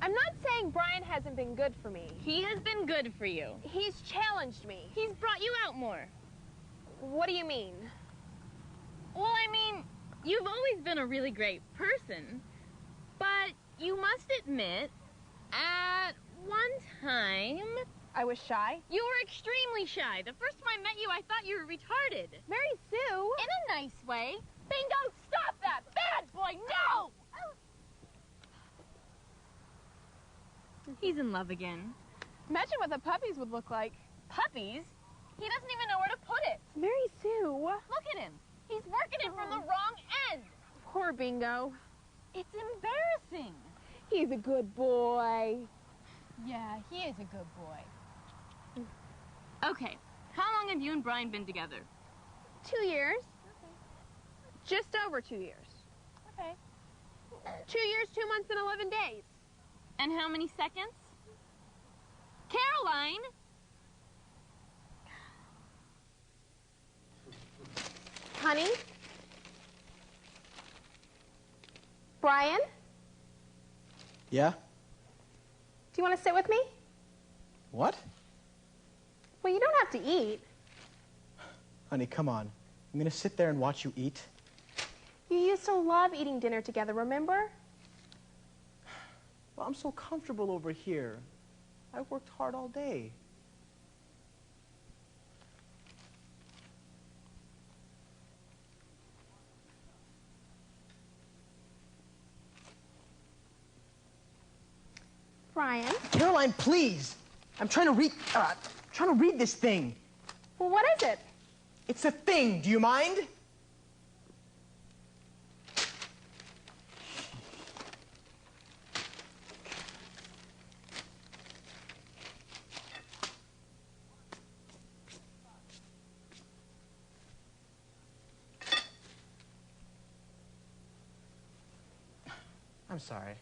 I'm not saying Brian hasn't been good for me. He has been good for you. He's challenged me. He's brought you out more. What do you mean? Well, I mean, you've always been a really great person, but you must admit, at one time... I was shy? You were extremely shy. The first time I met you, I thought you were retarded. Mary Sue! In a nice way. Bingo, stop that! Bad boy, no! He's in love again. Imagine what the puppies would look like. Puppies? He doesn't even know where to put it. Mary Sue! Look at him. He's working it from the wrong end. Poor Bingo. It's embarrassing. He's a good boy. Yeah, he is a good boy. Okay, how long have you and Brian been together? 2 years. Okay. Just over 2 years. Okay. 2 years, 2 months, and 11 days. And how many seconds? Caroline! Honey? Brian? Yeah? Do you want to sit with me? What? Well, you don't have to eat. Honey, come on. I'm gonna sit there and watch you eat. You used to love eating dinner together, remember? Well, I'm so comfortable over here. I've worked hard all day. Brian? Caroline, please! I'm trying to read this thing. Well, what is it? It's a thing. Do you mind? I'm sorry.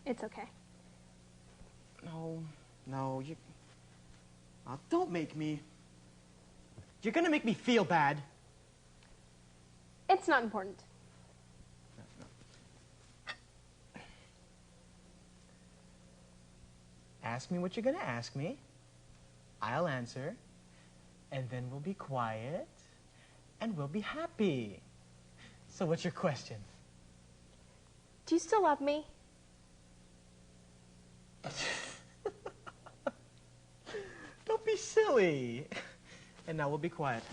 It's okay. No, you... Oh, don't make me. You're gonna make me feel bad. It's not important. Ask me what you're gonna ask me. I'll answer. And then we'll be quiet. And we'll be happy. So what's your question? Do you still love me? Don't be silly. And now we'll be quiet.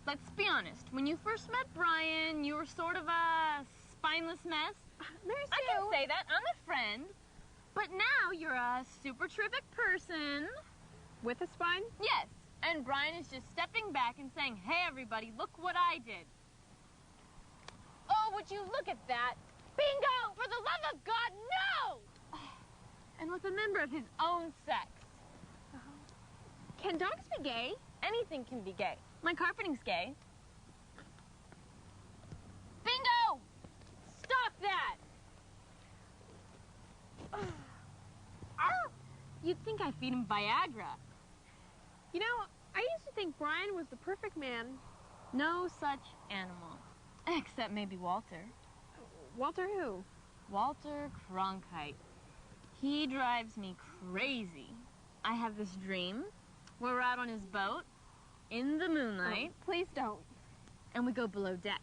Let's be honest. When you first met Brian, you were sort of a spineless mess. Mary Sue. I can say that. I'm a friend. But now you're a super terrific person. With a spine? Yes. And Brian is just stepping back and saying, hey, everybody, look what I did. Oh, would you look at that? Bingo! For the love of God, no! And with a member of his own sex. Can dogs be gay? Anything can be gay. My carpeting's gay. Bingo! Stop that! You'd think I feed him Viagra. You know, I used to think Brian was the perfect man. No such animal. Except maybe Walter. Walter who? Walter Cronkite. He drives me crazy. I have this dream where we're out on his boat in the moonlight. Oh, please don't. And we go below deck.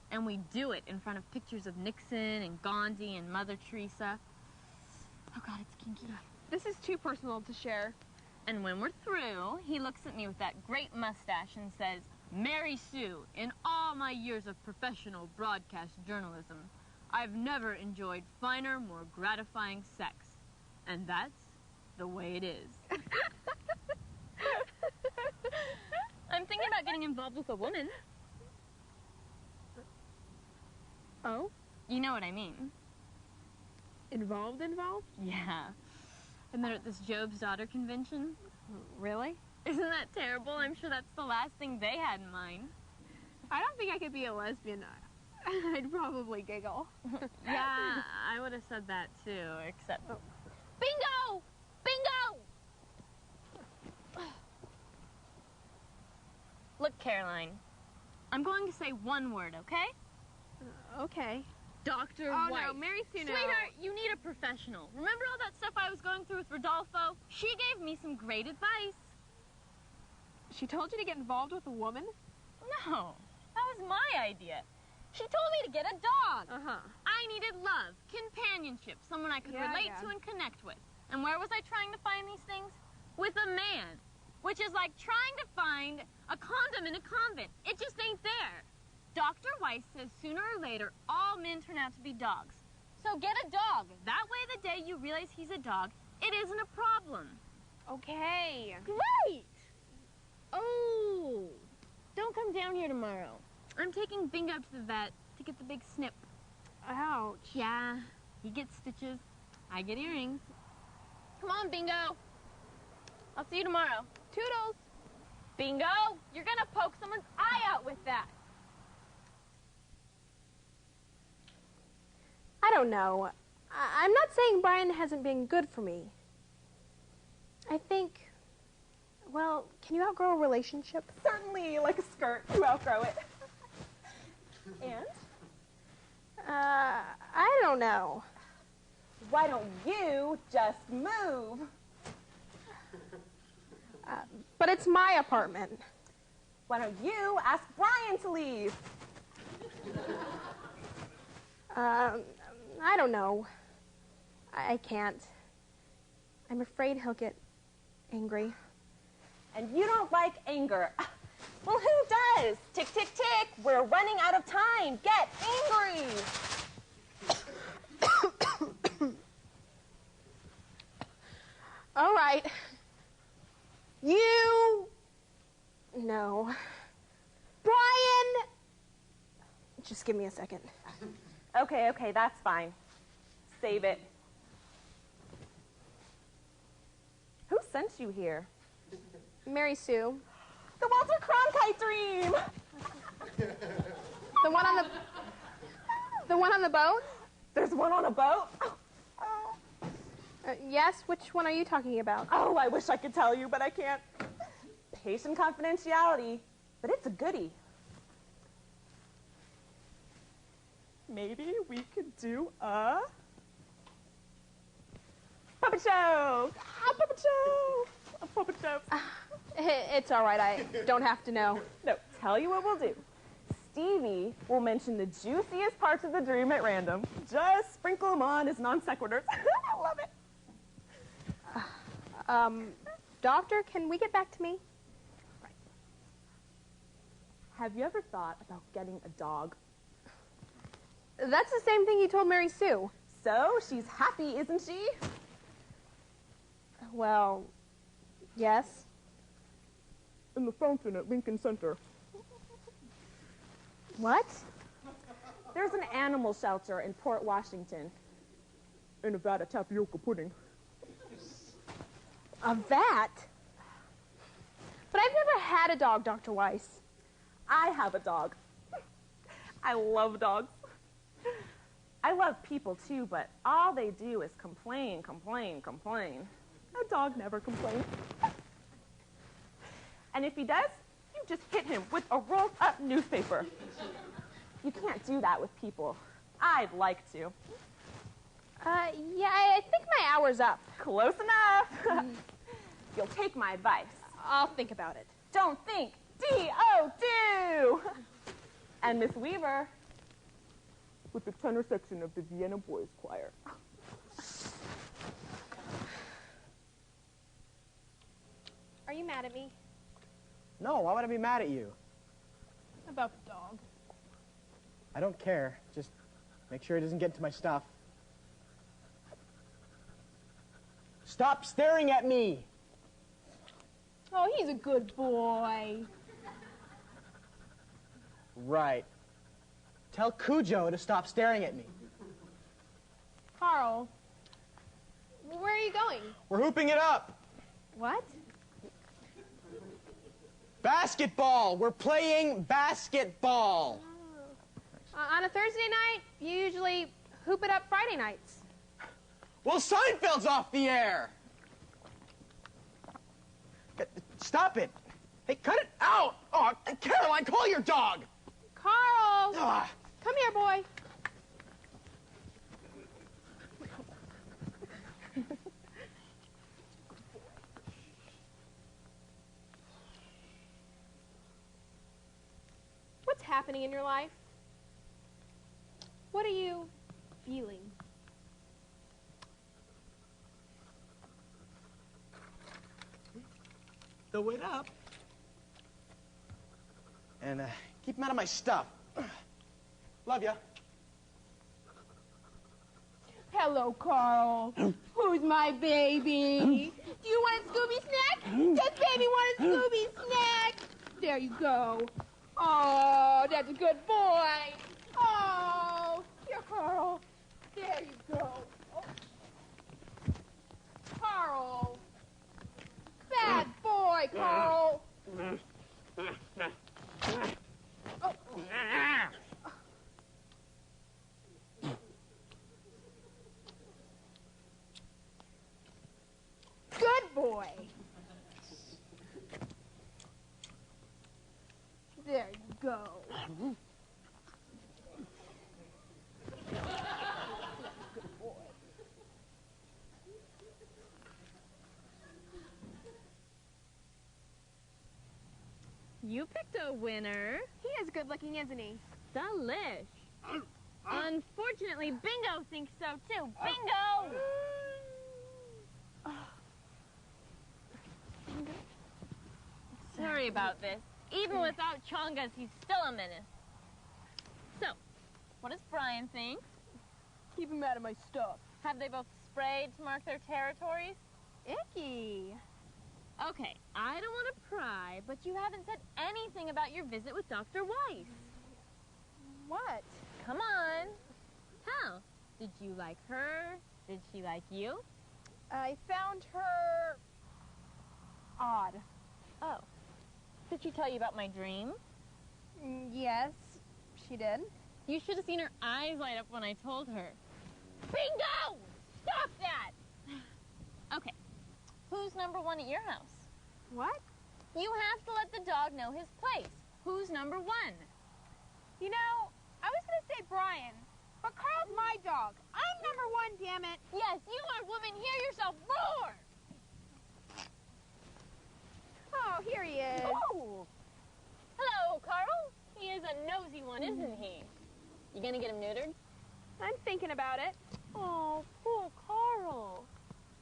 And we do it in front of pictures of Nixon and Gandhi and Mother Teresa. Oh, God, it's kinky. This is too personal to share. And when we're through, he looks at me with that great mustache and says, Mary Sue, in all my years of professional broadcast journalism, I've never enjoyed finer, more gratifying sex. And that's the way it is. I'm thinking about getting involved with a woman. Oh? You know what I mean. Involved? Yeah. I met her at this Job's Daughter convention. Really? Isn't that terrible? I'm sure that's the last thing they had in mind. I don't think I could be a lesbian. I'd probably giggle. Yeah, I would have said that too, except... Bingo! Bingo! Caroline. I'm going to say one word, okay? Okay. Dr. Oh, White. no, Mary Sue, no. Sweetheart, you need a professional. Remember all that stuff I was going through with Rodolfo? She gave me some great advice. She told you to get involved with a woman? No, that was my idea. She told me to get a dog. Uh-huh. I needed love, companionship, someone I could relate to and connect with. And where was I trying to find these things? With a man, which is like trying to find a condom in a convent. It just ain't there. Dr. Weiss says sooner or later, all men turn out to be dogs. So get a dog. That way the day you realize he's a dog, it isn't a problem. Okay. Great! Oh, don't come down here tomorrow. I'm taking Bingo to the vet to get the big snip. Ouch. Yeah, he gets stitches. I get earrings. Come on, Bingo. I'll see you tomorrow. Toodles. Bingo, you're gonna poke someone's eye out with that. I don't know. I'm not saying Brian hasn't been good for me. I think, well, can you outgrow a relationship? Certainly, like a skirt, you outgrow it. And? I don't know. Why don't you just move? But it's my apartment. Why don't you ask Brian to leave? I don't know. I can't. I'm afraid he'll get angry. And you don't like anger. Well, who does? Tick, tick, tick. We're running out of time. Get angry. All right. You... No. Brian! Just give me a second. Okay, that's fine. Save it. Who sent you here? Mary Sue. The Walter Cronkite dream! The one on the... The one on the boat? There's one on a boat? Yes, which one are you talking about? Oh, I wish I could tell you, but I can't. Patient confidentiality, but it's a goodie. Maybe we could do a puppet show. A puppet show. A puppet show. It's all right. I don't have to know. No, tell you what we'll do. Stevie will mention the juiciest parts of the dream at random. Just sprinkle them on as non sequiturs. I love it. Doctor, can we get back to me? Right. Have you ever thought about getting a dog? That's the same thing you told Mary Sue. So, she's happy, isn't she? Well, yes. In the fountain at Lincoln Center. What? There's an animal shelter in Port Washington. In Nevada, tapioca pudding. A vat? But I've never had a dog, Dr. Weiss. I have a dog. I love dogs. I love people too, but all they do is complain, complain, complain. A dog never complains. And if he does, you just hit him with a rolled up newspaper. You can't do that with people. I'd like to. Yeah, I think my hour's up. Close enough. You'll take my advice. I'll think about it. Don't think. D-O, do. And Miss Weaver, with the tenor section of the Vienna Boys Choir. Are you mad at me? No, why would I be mad at you? About the dog. I don't care. Just make sure it doesn't get into my stuff. Stop staring at me! Oh, he's a good boy. Right. Tell Cujo to stop staring at me. Carl, where are you going? We're hooping it up. What? Basketball! We're playing basketball! On a Thursday night, you usually hoop it up Friday nights. Well, Seinfeld's off the air! Stop it! Hey, cut it out! Oh, Caroline, call your dog! Carl! Ah. Come here, boy. What's happening in your life? What are you feeling? Throw it up. And keep him out of my stuff. Love ya. Hello, Carl. Who's my baby? Do you want a Scooby snack? Does baby want a Scooby snack? There you go. Oh, that's a good boy. Oh, here, Carl. There you go. Oh. Carl. Bad boy, Carl. Oh. Good boy. There you go. Good boy. You picked a winner. He is good looking, isn't he? Delish. Unfortunately, Bingo thinks so too. Bingo! Sorry about this. Even without Chongas, he's still a menace. So, what does Brian think? Keep him out of my stuff. Have they both sprayed to mark their territories? Icky. Okay, I don't want to pry, but you haven't said anything about your visit with Dr. Weiss. What? Come on. How? Did you like her? Did she like you? I found her odd. Oh. Did she tell you about my dream? Yes, she did. You should have seen her eyes light up when I told her. Bingo! Stop that! Okay. Who's number one at your house? What? You have to let the dog know his place. Who's number one? You know, I was going to say Brian, but Carl's my dog. I'm number one, damn it. Yes, you are, woman. Hear yourself roar! Oh, here he is. Oh! Hello, Carl. He is a nosy one, isn't he? You gonna get him neutered? I'm thinking about it. Oh, poor Carl.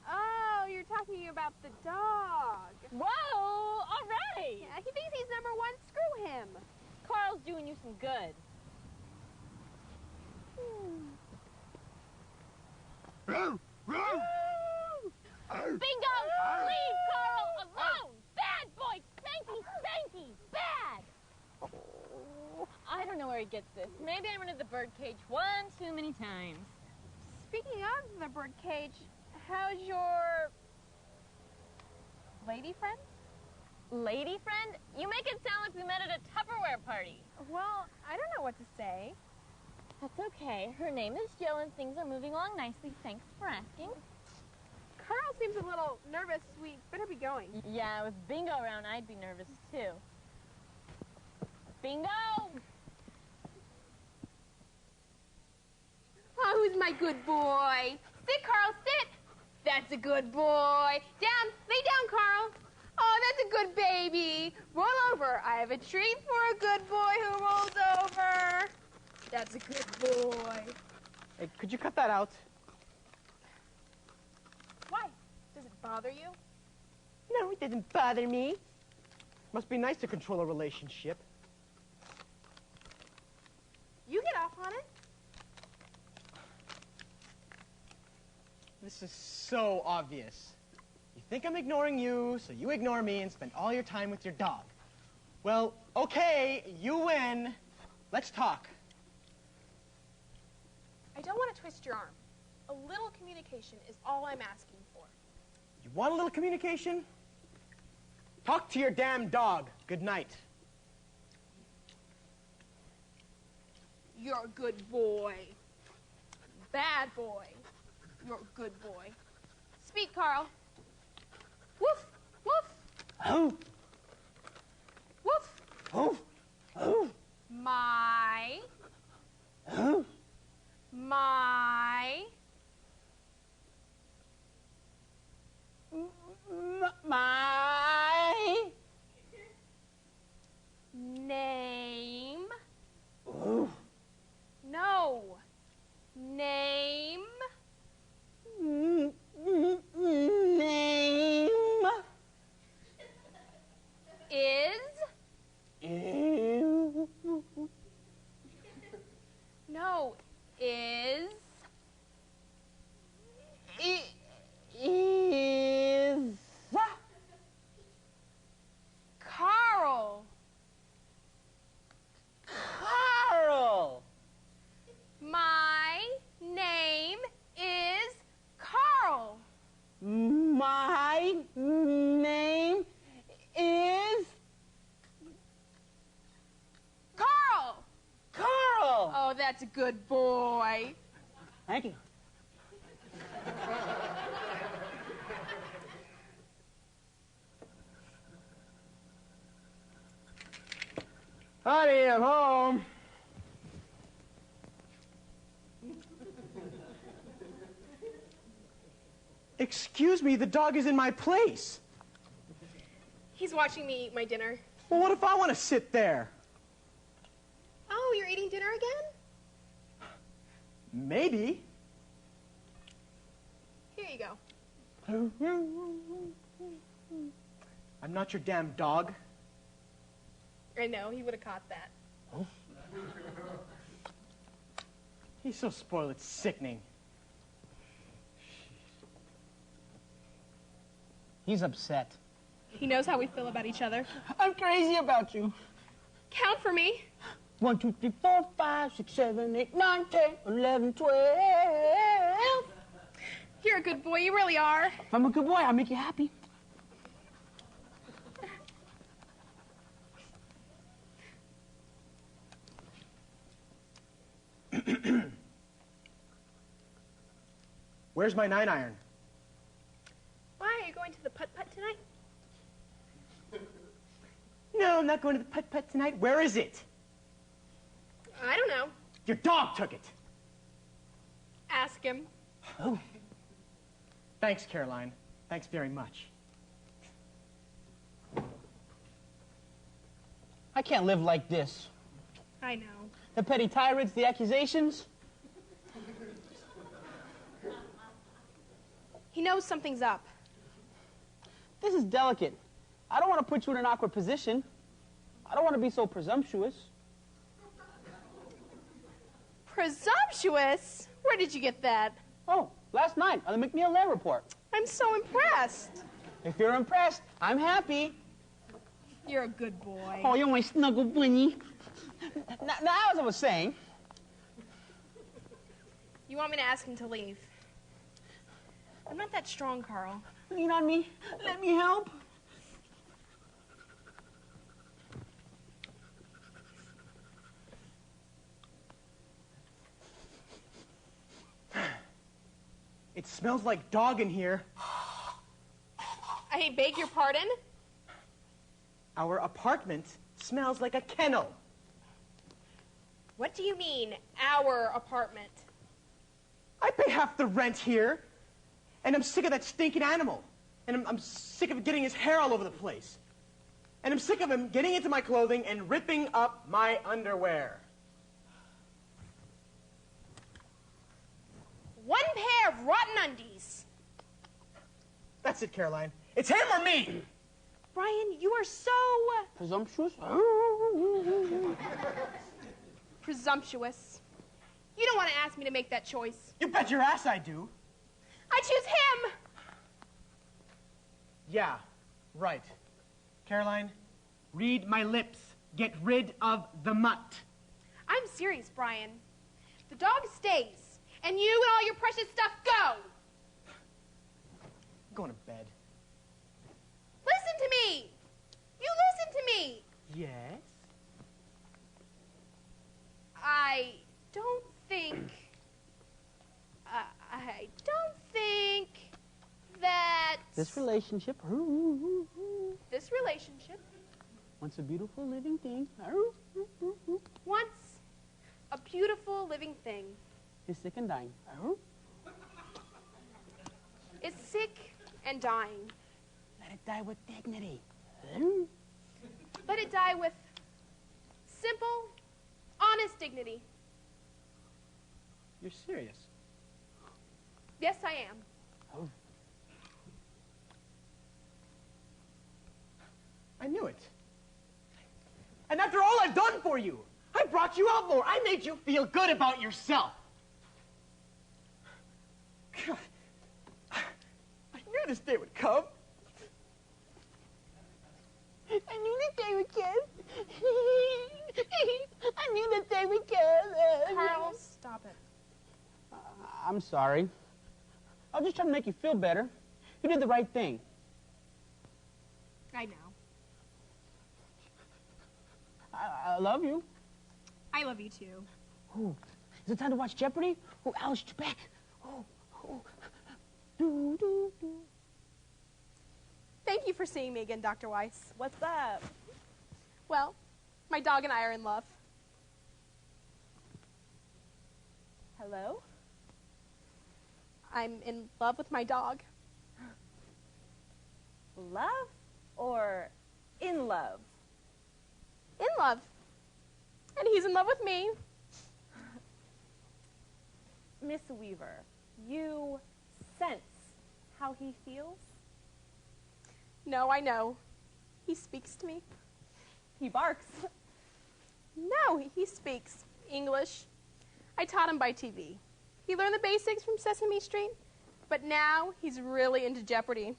Oh, you're talking about the dog. Whoa! All right! Yeah, he thinks he's number one. Screw him. Carl's doing you some good. Bingo! Leave Carl alone! Bad boy! Spanky! Spanky! Bad! I don't know where he gets this. Maybe I rented the birdcage one too many times. Speaking of the birdcage, how's your lady friend? Lady friend? You make it sound like we met at a Tupperware party. Well, I don't know what to say. That's okay. Her name is Jill and things are moving along nicely. Thanks for asking. Carl seems a little nervous. We better be going. Yeah, with Bingo around, I'd be nervous too. Bingo! Oh, who's my good boy? Sit, Carl, sit. That's a good boy. Down, lay down, Carl. Oh, that's a good baby. Roll over. I have a treat for a good boy who rolls over. That's a good boy. Hey, could you cut that out? Why? Does it bother you? No, it doesn't bother me. Must be nice to control a relationship. You get off on it. This is so obvious. You think I'm ignoring you, so you ignore me and spend all your time with your dog. Well, okay, you win. Let's talk. I don't want to twist your arm. A little communication is all I'm asking for. You want a little communication? Talk to your damn dog. Good night. You're a good boy. Bad boy. You're a good boy. Speak, Carl. Woof, woof. Oh. My. Huh? My. My. Name. Oh. No. Name. Name. Is. Ew. No. Is. Is. Carl. Carl. My name is Carl. My name is Carl. Carl. Oh, that's a good boy. Thank you. Honey, I'm home. Excuse me, the dog is in my place. He's watching me eat my dinner. Well, what if I want to sit there? Oh, you're eating dinner again? Maybe. Here you go. I'm not your damn dog. I know, he would have caught that. He's so spoiled, it's sickening. He's upset. He knows how we feel about each other. I'm crazy about you. Count for me. 1, 2, 3, 4, 5, 6, 7, 8, 9, 10, 11, 12. You're a good boy, you really are. If I'm a good boy, I'll make you happy. Where's my 9-iron? Why, are you going to the putt-putt tonight? No, I'm not going to the putt-putt tonight. Where is it? I don't know. Your dog took it. Ask him. Oh. Thanks, Caroline. Thanks very much. I can't live like this. I know. The petty tirades, the accusations. He knows something's up. This is delicate. I don't want to put you in an awkward position. I don't want to be so presumptuous. Presumptuous? Where did you get that? Oh, last night on the McNeil Land Report. I'm so impressed. If you're impressed, I'm happy. You're a good boy. Oh, you're my snuggle bunny. Now, as I was saying... You want me to ask him to leave? I'm not that strong, Carl. Lean on me. Let me help. It smells like dog in here. I beg your pardon? Our apartment smells like a kennel. What do you mean, our apartment? I pay half the rent here, and I'm sick of that stinking animal. And I'm sick of getting his hair all over the place. And I'm sick of him getting into my clothing and ripping up my underwear. One pair of rotten undies. That's it, Caroline. It's him or me! Brian, you are so... Presumptuous? presumptuous. You don't want to ask me to make that choice. You bet your ass I do. I choose him! Yeah, right. Caroline, read my lips. Get rid of the mutt. I'm serious, Brian. The dog stays, and you and all your precious stuff go! I'm going to bed. Listen to me! You listen to me! Yes? I don't think that This relationship. this relationship Once a beautiful living thing. Once a beautiful living thing Is sick and dying. is sick and dying. Let it die with dignity. Let it die with simple, honest dignity. You're serious? Yes, I am. Oh. I knew it. And after all I've done for you, I brought you out more. I made you feel good about yourself. God, I knew this day would come. I knew that they would come. I knew that they would come. Carl, stop it. I'm sorry. I was just trying to make you feel better. You did the right thing. I know. I love you. I love you too. Ooh, is it time to watch Jeopardy? Oh, Alice Trebek. Oh, oh. Do, do, do. Thank you for seeing me again, Dr. Weiss. What's up? Well, my dog and I are in love. Hello? I'm in love with my dog. Love or in love? In love. And he's in love with me. Miss Weaver, you sense how he feels? No, I know. He speaks to me. He barks. No, he speaks English. I taught him by TV. He learned the basics from Sesame Street, but now he's really into Jeopardy.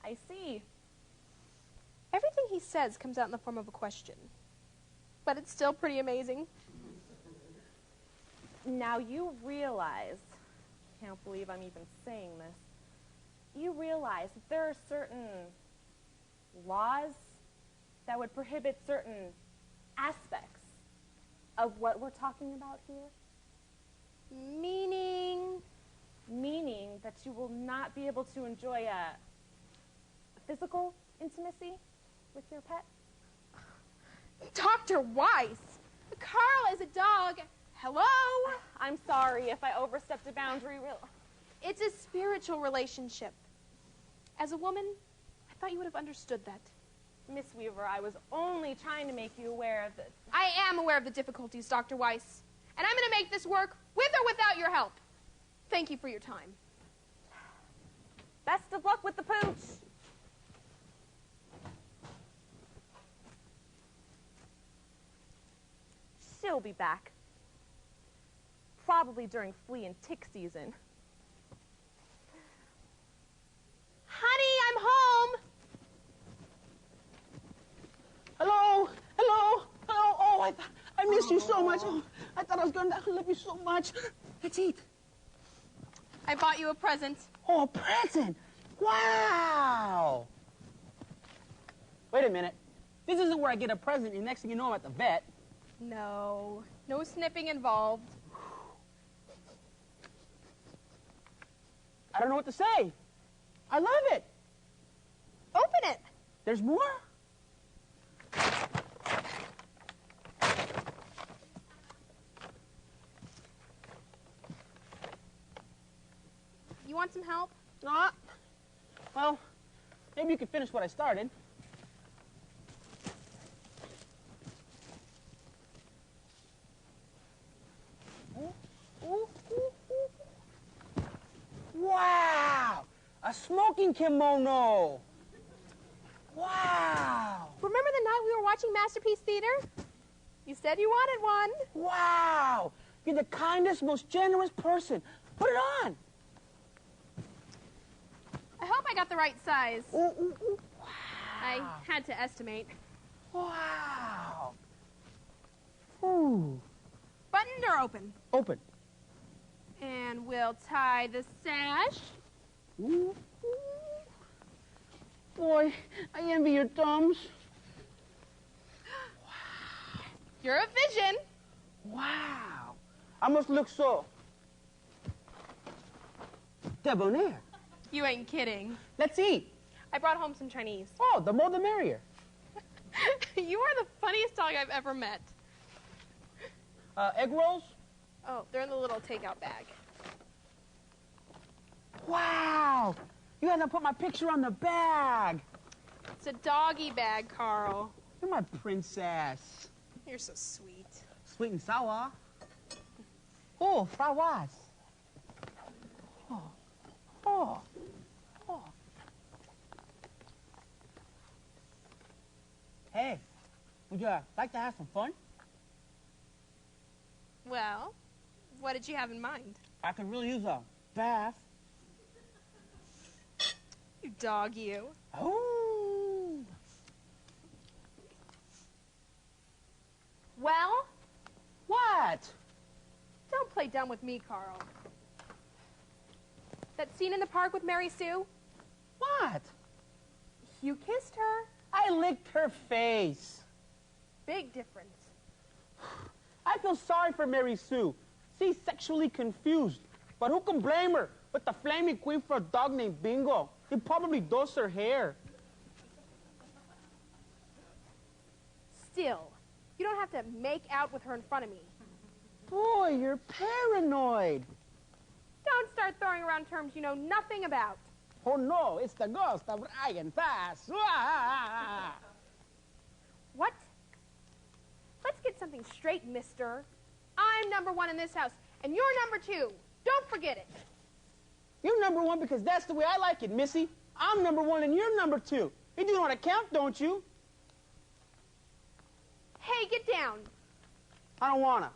I see. Everything he says comes out in the form of a question, but it's still pretty amazing. Now you realize, can't believe I'm even saying this, you realize that there are certain laws that would prohibit certain aspects of what we're talking about here? Meaning? Meaning that you will not be able to enjoy a physical intimacy with your pet? Dr. Weiss! Carl is a dog. Hello? I'm sorry if I overstepped a boundary. It's a spiritual relationship. As a woman, I thought you would have understood that. Miss Weaver, I was only trying to make you aware of this. I am aware of the difficulties, Dr. Weiss, and I'm going to make this work with or without your help. Thank you for your time. Best of luck with the pooch. She'll be back. Probably during flea and tick season. Honey, I'm home. Hello? Hello? Hello? Oh, I missed you so much. Oh, I thought I was going to love you so much. Let's eat. I bought you a present. Oh, a present. Wow. Wait a minute. This isn't where I get a present, and next thing you know, I'm at the vet. No snipping involved. I don't know what to say. I love it. Open it. There's more? You want some help? Well, maybe you could finish what I started. Wow! A smoking kimono! Wow! Remember the night we were watching Masterpiece Theater? You said you wanted one. Wow! You're the kindest, most generous person. Put it on! I hope I got the right size. Ooh, ooh, ooh. Wow! I had to estimate. Wow! Ooh. Buttoned or open? Open. And we'll tie the sash. Ooh. Boy, I envy your thumbs. You're a vision. Wow. I must look so debonair. You ain't kidding. Let's eat. I brought home some Chinese. Oh, the more the merrier. You are the funniest dog I've ever met. Egg rolls? Oh, they're in the little takeout bag. Wow! You had to put my picture on the bag. It's a doggy bag, Carl. You're my princess. You're so sweet. Sweet and sour. Oh, flowers. Oh, oh, oh. Hey, would you like to have some fun? Well, what did you have in mind? I could really use a bath. You dog, you. Oh. Well, What? don't play dumb with me, Carl. That scene in the park with Mary Sue? What? You kissed her. I licked her face. Big difference. I feel sorry for Mary Sue. She's sexually confused. But who can blame her? With the flaming queen for a dog named Bingo. He probably does her hair. Still, you don't have to make out with her in front of me. Boy, you're paranoid. Don't start throwing around terms you know nothing about. Oh no, it's the ghost of Ryan Pass. What? Let's get something straight, mister. I'm number one in this house, and you're number two. Don't forget it. You're number one because that's the way I like it, Missy. I'm number one and you're number two. You do know how to count, don't you? Hey, get down. I don't wanna.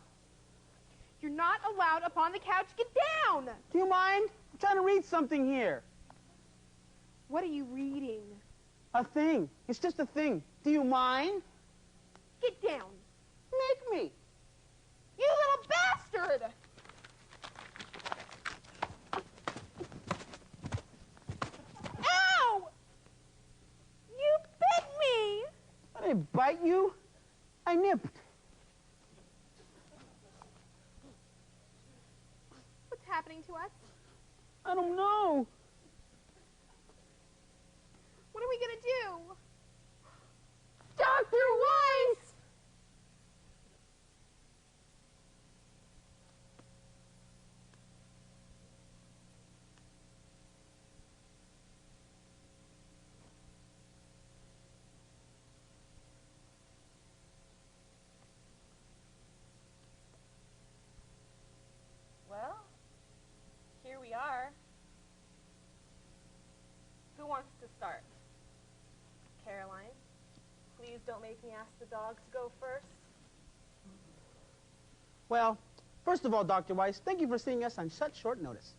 You're not allowed up on the couch. Get down. Do you mind? I'm trying to read something here. What are you reading? A thing. It's just a thing. Do you mind? Get down. Make me. You little bastard! Ow! You bit me! I didn't bite you. I nipped. What's happening to us? I don't know. What are we gonna do? Dr. Weiss! Well, here we are. Who wants to start? Caroline, please don't make me ask the dog to go first. Well, first of all, Dr. Weiss, thank you for seeing us on such short notice.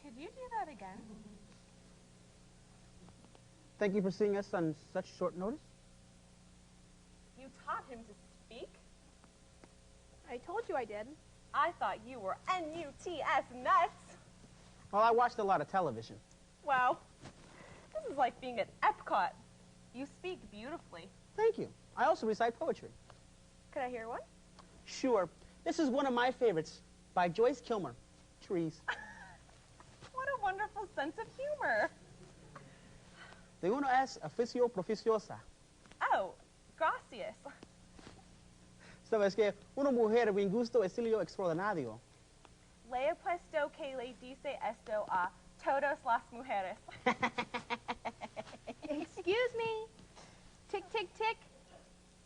Could you do that again? Thank you for seeing us on such short notice. You taught him to speak? I told you I did. I thought you were N-U-T-S nuts. Well, I watched a lot of television. Wow, this is like being at Epcot. You speak beautifully. Thank you. I also recite poetry. Could I hear one? Sure. This is one of my favorites by Joyce Kilmer, Trees. What a wonderful sense of humor. De uno es oficio proficiosa. Oh, gracias. Sabes que una mujer bien gusto estilo extraordinario. Le he puesto que le dice esto a todas las mujeres. Excuse me. Tick, tick, tick.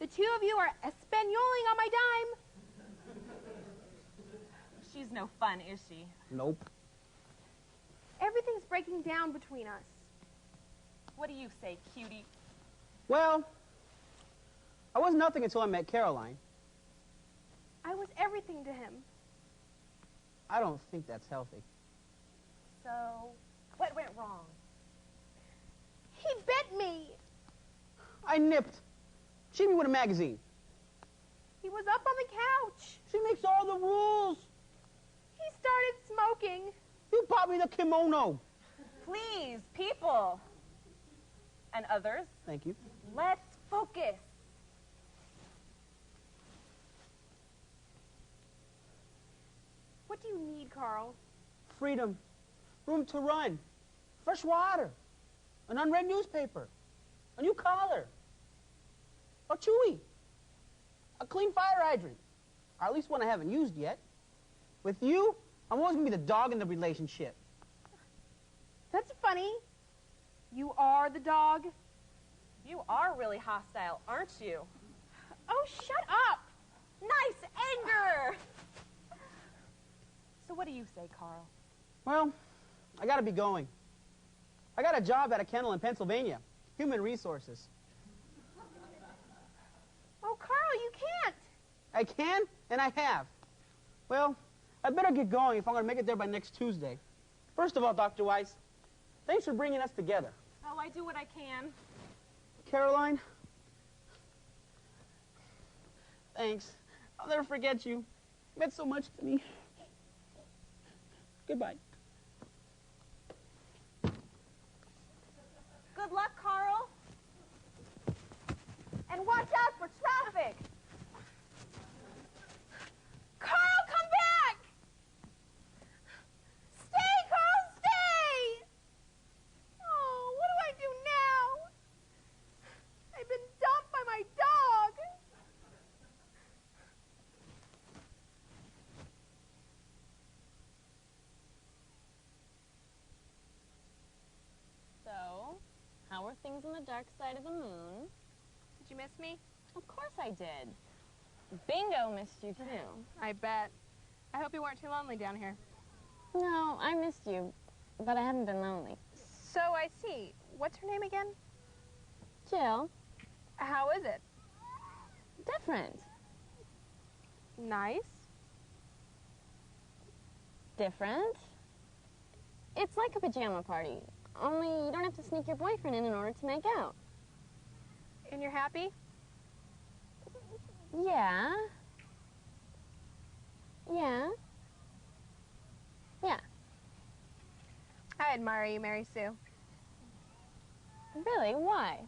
The two of you are espanoling on my dime. She's no fun, is she? Nope. Everything's breaking down between us. What do you say, cutie? Well, I was nothing until I met Caroline. I was everything to him. I don't think that's healthy. So, what went wrong? He bit me. I nipped. She hit me with a magazine. He was up on the couch. She makes all the rules. He started smoking. You bought me the kimono. Please, people. And others, Thank you. let's focus. What do you need, Carl? Freedom. Room to run. Fresh water. an unread newspaper, a new collar, a chewy, a clean fire hydrant, or at least one I haven't used yet. With you, I'm always gonna be the dog in the relationship. That's funny. You are the dog. You are really hostile, aren't you? Oh, shut up. Nice anger! So what do you say, Carl? Well, I gotta be going. I got a job at a kennel in Pennsylvania, human resources. Oh, Carl, you can't. I can, and I have. Well, I better get going if I'm gonna make it there by next Tuesday. First of all, Dr. Weiss, thanks for bringing us together. Oh, I do what I can. Caroline, thanks. I'll never forget you. You meant so much to me. Goodbye. Good luck, Carl. And watch out for traffic. Carl, come back. Stay, Carl, stay. Oh, what do I do now? I've been dumped by my dog. So, how were things on the dark side of the moon? Did you miss me? Of course I did. Bingo missed you too. I bet. I hope you weren't too lonely down here. No, I missed you, but I haven't been lonely. So I see. What's her name again? Jill, How is it? different. Nice. Different? It's like a pajama party, only you don't have to sneak your boyfriend in order to make out. And you're happy? Yeah. Yeah. Yeah. I admire you, Mary Sue. Really? Why?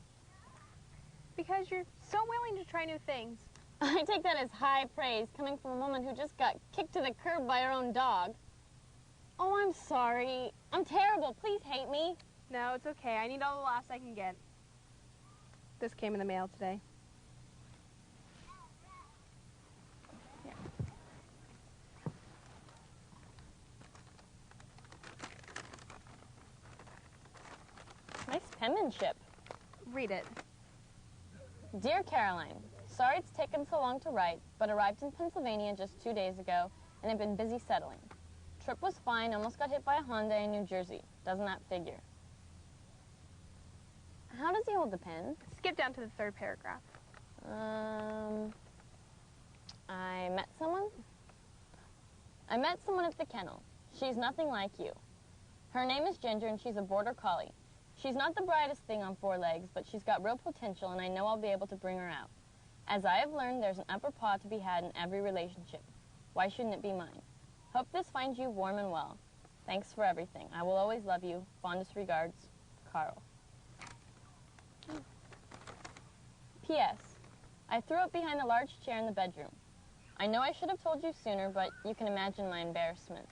Because you're so willing to try new things. I take that as high praise coming from a woman who just got kicked to the curb by her own dog. Oh, I'm sorry. I'm terrible. Please hate me. No, it's okay. I need all the laughs I can get. This came in the mail today. Here. Nice penmanship. Read it. Dear Caroline, sorry it's taken so long to write, but arrived in Pennsylvania just 2 days ago and have been busy settling. Trip was fine, almost got hit by a Honda in New Jersey. Doesn't that figure? How does he hold the pen? Skip down to the third paragraph. I met someone? I met someone at the kennel. She's nothing like you. Her name is Ginger and she's a border collie. She's not the brightest thing on four legs, but she's got real potential and I know I'll be able to bring her out. As I have learned, there's an upper paw to be had in every relationship. Why shouldn't it be mine? Hope this finds you warm and well. Thanks for everything. I will always love you. Fondest regards, Carl. P.S. I threw up behind the large chair in the bedroom. I know I should have told you sooner, but you can imagine my embarrassment.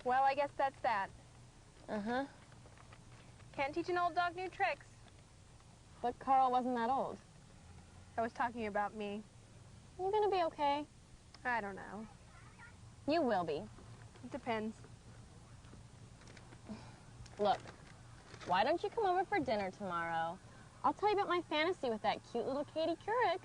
Well, I guess that's that. Uh-huh. Can't teach an old dog new tricks. But Carl wasn't that old. I was talking about me. You gonna be okay? I don't know. You will be. It depends. Look, why don't you come over for dinner tomorrow? I'll tell you about my fantasy with that cute little Katie Couric.